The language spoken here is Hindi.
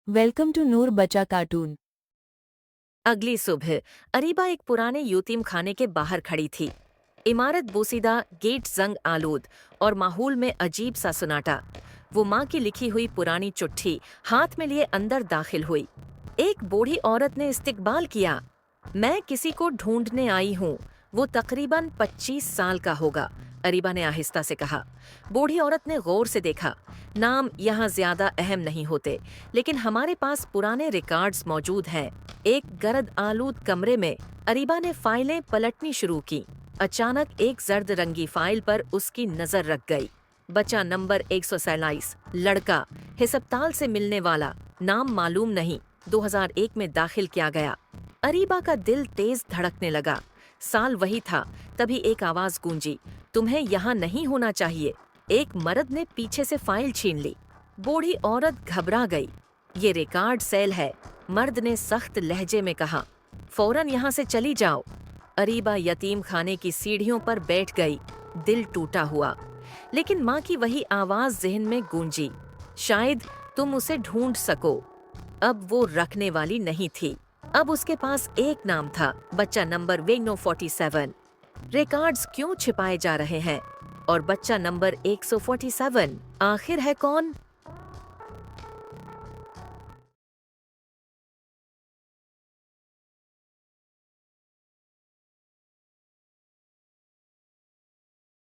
वेलकम टू नूर बच्चा कार्टून। अगली सुबह अरीबा एक पुराने यतीम खाने के बाहर खड़ी थी। इमारत बोसीदा, गेट जंग आलूद और माहौल में अजीब सा सुनाटा। वो माँ की लिखी हुई पुरानी चिट्ठी हाथ में लिए अंदर दाखिल हुई। एक बूढ़ी औरत ने इस्तकबाल किया। मैं किसी को ढूंढने आई हूँ। वो तकरीबन 25 साल का होगा, अरीबा ने आहिस्ता से कहा। बूढ़ी औरत ने गौर से देखा। नाम यहाँ ज्यादा अहम नहीं होते, लेकिन हमारे पास पुराने रिकॉर्ड्स मौजूद हैं। एक गर्द आलूद कमरे में अरीबा ने फाइलें पलटनी शुरू की। अचानक एक जर्द रंगी फाइल पर उसकी नजर रख गई। बच्चा नंबर 147, लड़का, हिस्पताल से मिलने वाला, नाम मालूम नहीं, 2001 में दाखिल किया गया। अरीबा का दिल तेज धड़कने लगा। साल वही था, तभी एक आवाज गूंजी, तुम्हें यहाँ नहीं होना चाहिए। एक मर्द ने पीछे से फाइल छीन ली। बूढ़ी औरत घबरा गई। ये रिकॉर्ड सेल है, मर्द ने सख्त लहजे में कहा। फौरन यहाँ से चली जाओ। अरीबा यतीम खाने की सीढ़ियों पर बैठ गई, दिल टूटा हुआ। लेकिन माँ की वही आवाज जहन में गूंजी, शायद तुम उसे ढूंढ सको। अब वो रखने वाली नहीं थी। अब उसके पास एक नाम था, बच्चा नंबर 147। रिकॉर्ड्स क्यों छिपाए जा रहे हैं? और बच्चा नंबर 147 आखिर है कौन?